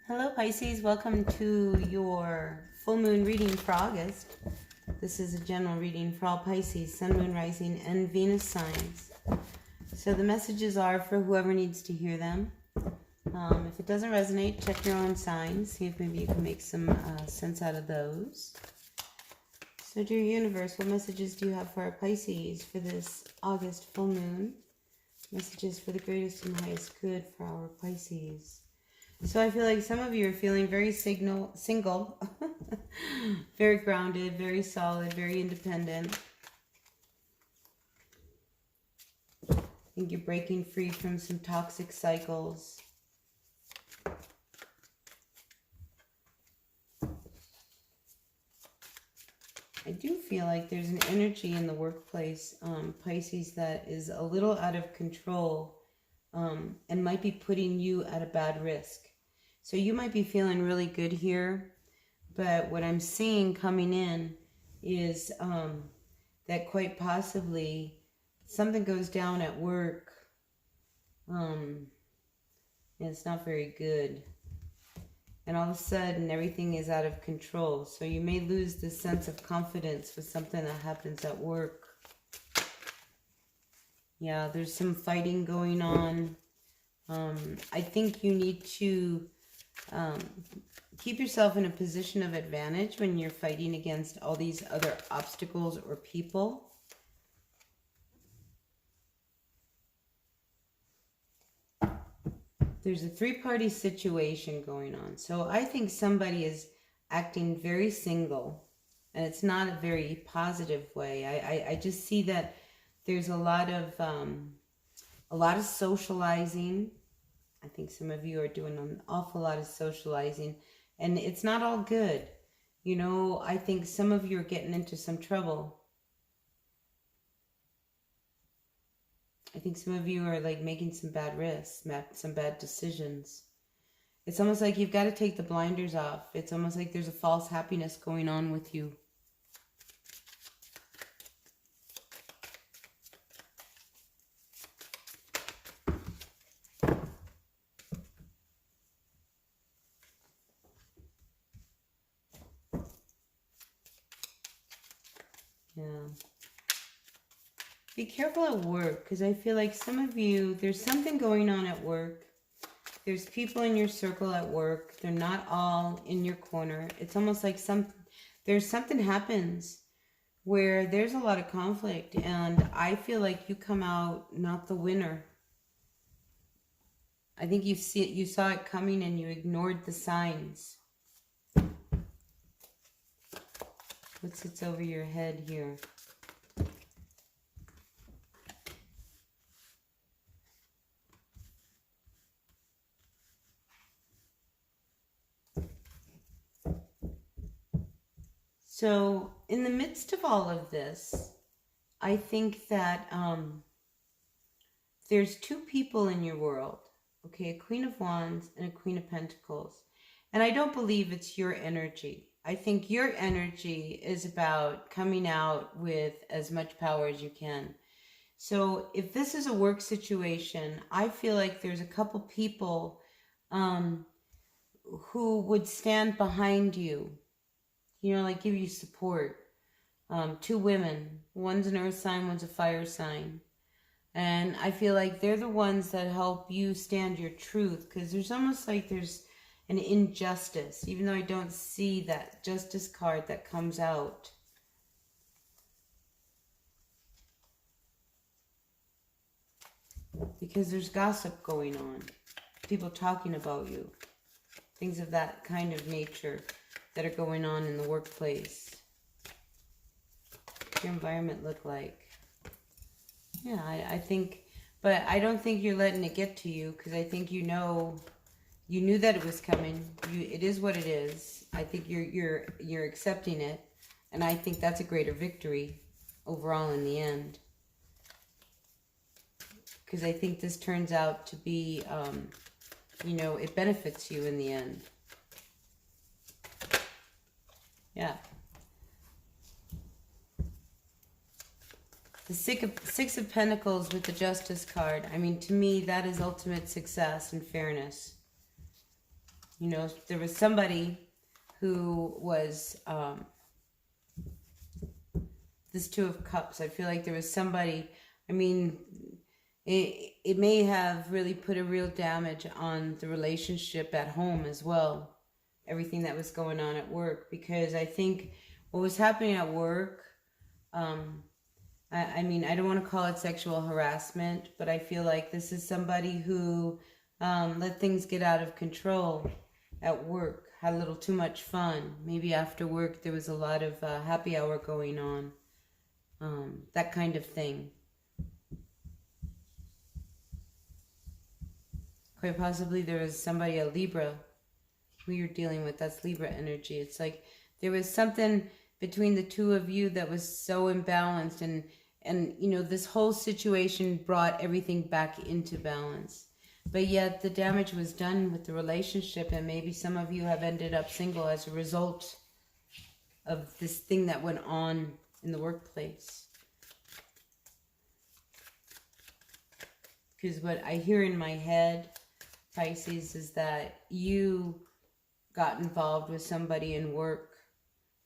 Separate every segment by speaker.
Speaker 1: Hello Pisces, welcome to your full moon reading for August. This is a general reading for all Pisces, Sun, Moon, Rising, and Venus signs. So the messages are for whoever needs to hear them. If it doesn't resonate, check your own signs, see if maybe you can make some sense out of those. So dear universe, what messages do you have for our Pisces for this August full moon? Messages for the greatest and highest good for our Pisces. So I feel like some of you are feeling very single, very grounded, very solid, very independent. I think you're breaking free from some toxic cycles. I do feel like there's an energy in the workplace, Pisces, that is a little out of control and might be putting you at a bad risk. So you might be feeling really good here, but what I'm seeing coming in is that quite possibly something goes down at work and it's not very good. And all of a sudden, everything is out of control. So you may lose the sense of confidence with something that happens at work. Yeah, there's some fighting going on. I think you need to keep yourself in a position of advantage when you're fighting against all these other obstacles or people. There's a three-party situation going on. So I think somebody is acting very single, and it's not a very positive way. I just see that there's a lot of socializing. I think some of you are doing an awful lot of socializing, and it's not all good. You know, I think some of you are getting into some trouble. I think some of you are like making some bad risks, some bad decisions. It's almost like you've got to take the blinders off. It's almost like there's a false happiness going on with you. Yeah. Be careful at work, because I feel like some of you, there's something going on at work. There's people in your circle at work. They're not all in your corner. It's almost like there's something happens where there's a lot of conflict, and I feel like you come out not the winner. I think you saw it coming and you ignored the signs. What sits over your head here? So in the midst of all of this, I think that there's two people in your world, okay? A Queen of Wands and a Queen of Pentacles. And I don't believe it's your energy. I think your energy is about coming out with as much power as you can. So if this is a work situation, I feel like there's a couple people who would stand behind you, you know, like give you support. Two women, one's an earth sign, one's a fire sign. And I feel like they're the ones that help you stand your truth, because there's almost like there's an injustice, even though I don't see that justice card that comes out. Because there's gossip going on, people talking about you, things of that kind of nature that are going on in the workplace. What's your environment look like? Yeah, I think, but I don't think you're letting it get to you, because I think you knew that it was coming. It is what it is. I think you're accepting it, and I think that's a greater victory overall in the end. Because I think this turns out to be, you know, it benefits you in the end. Yeah. The Six of Pentacles with the Justice card. I mean, to me, that is ultimate success and fairness. You know, there was somebody who was, this Two of Cups. I feel like there was somebody, I mean, it may have really put a real damage on the relationship at home as well. Everything that was going on at work, because I think what was happening at work, I mean, I don't want to call it sexual harassment, but I feel like this is somebody who let things get out of control at work, had a little too much fun. Maybe after work there was a lot of happy hour going on, that kind of thing. Quite possibly there was somebody, a Libra, who you're dealing with. That's Libra energy. It's like there was something between the two of you that was so imbalanced, and you know, this whole situation brought everything back into balance. But yet the damage was done with the relationship, and maybe some of you have ended up single as a result of this thing that went on in the workplace. Because what I hear in my head, Pisces, is that you got involved with somebody in work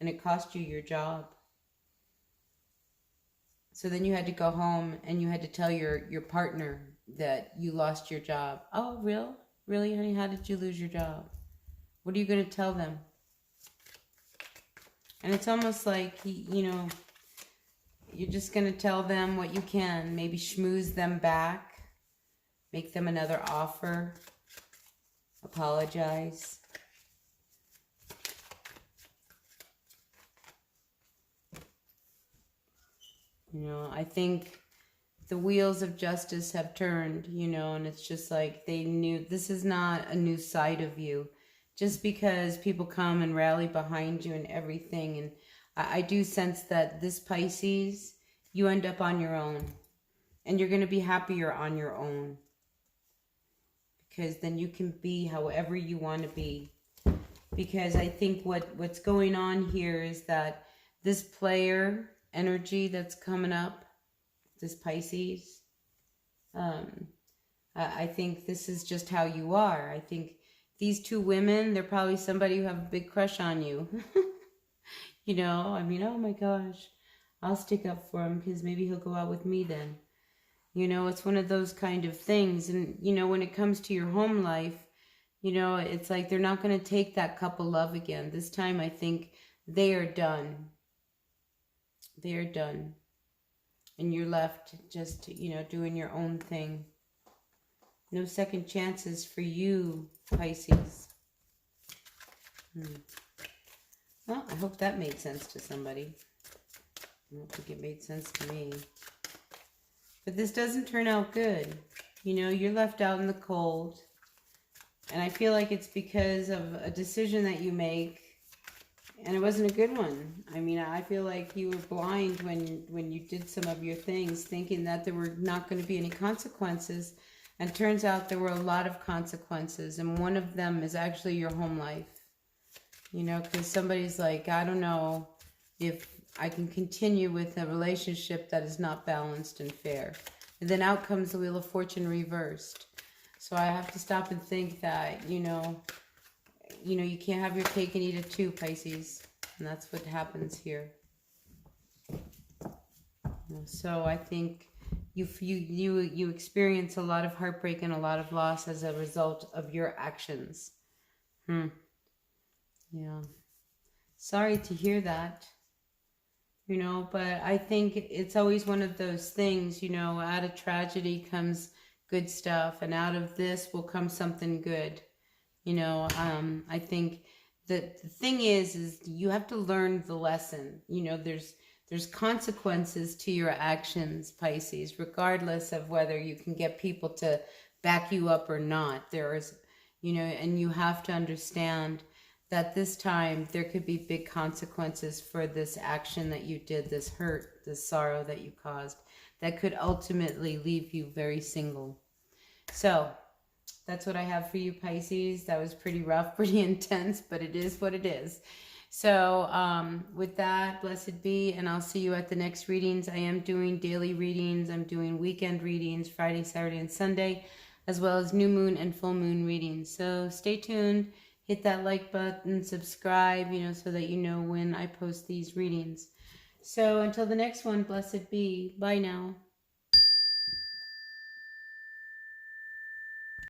Speaker 1: and it cost you your job. So then you had to go home and you had to tell your partner that you lost your job. Oh, really, honey? How did you lose your job? What are you going to tell them? And it's almost like, you know, you're just going to tell them what you can. Maybe schmooze them back. Make them another offer. Apologize. You know, I think the wheels of justice have turned, you know, and it's just like they knew this is not a new side of you. Just because people come and rally behind you and everything. And I do sense that this Pisces, you end up on your own. And you're going to be happier on your own. Because then you can be however you want to be. Because I think what's going on here is that this player energy that's coming up, this Pisces, I think this is just how you are. I think these two women, they're probably somebody who have a big crush on you. You know, I mean, oh my gosh, I'll stick up for him because maybe he'll go out with me then. You know, it's one of those kind of things. And, you know, when it comes to your home life, you know, it's like they're not going to take that couple love again. This time I think they are done. They are done. And you're left just, you know, doing your own thing. No second chances for you, Pisces. Well, I hope that made sense to somebody. I don't think it made sense to me. But this doesn't turn out good. You know, you're left out in the cold. And I feel like it's because of a decision that you make. And it wasn't a good one. I mean, I feel like you were blind when you did some of your things, thinking that there were not going to be any consequences. And it turns out there were a lot of consequences. And one of them is actually your home life. You know, because somebody's like, I don't know if I can continue with a relationship that is not balanced and fair. And then out comes the Wheel of Fortune reversed. So I have to stop and think that, you know, you can't have your cake and eat it too, Pisces. And that's what happens here. So I think you experience a lot of heartbreak and a lot of loss as a result of your actions. Yeah. Sorry to hear that. You know, but I think it's always one of those things, you know, out of tragedy comes good stuff, and out of this will come something good. You know, I think that the thing is you have to learn the lesson. You know, there's consequences to your actions, Pisces, regardless of whether you can get people to back you up or not. There is, you know, and you have to understand that this time there could be big consequences for this action that you did, this hurt, this sorrow that you caused, that could ultimately leave you very single. So that's what I have for you, Pisces. That was pretty rough, pretty intense, but it is what it is. So with that, blessed be, and I'll see you at the next readings. I am doing daily readings. I'm doing weekend readings, Friday, Saturday, and Sunday, as well as new moon and full moon readings. So stay tuned. hit that like button, subscribe, so that you know when I post these readings. So until the next one, blessed be. Bye now.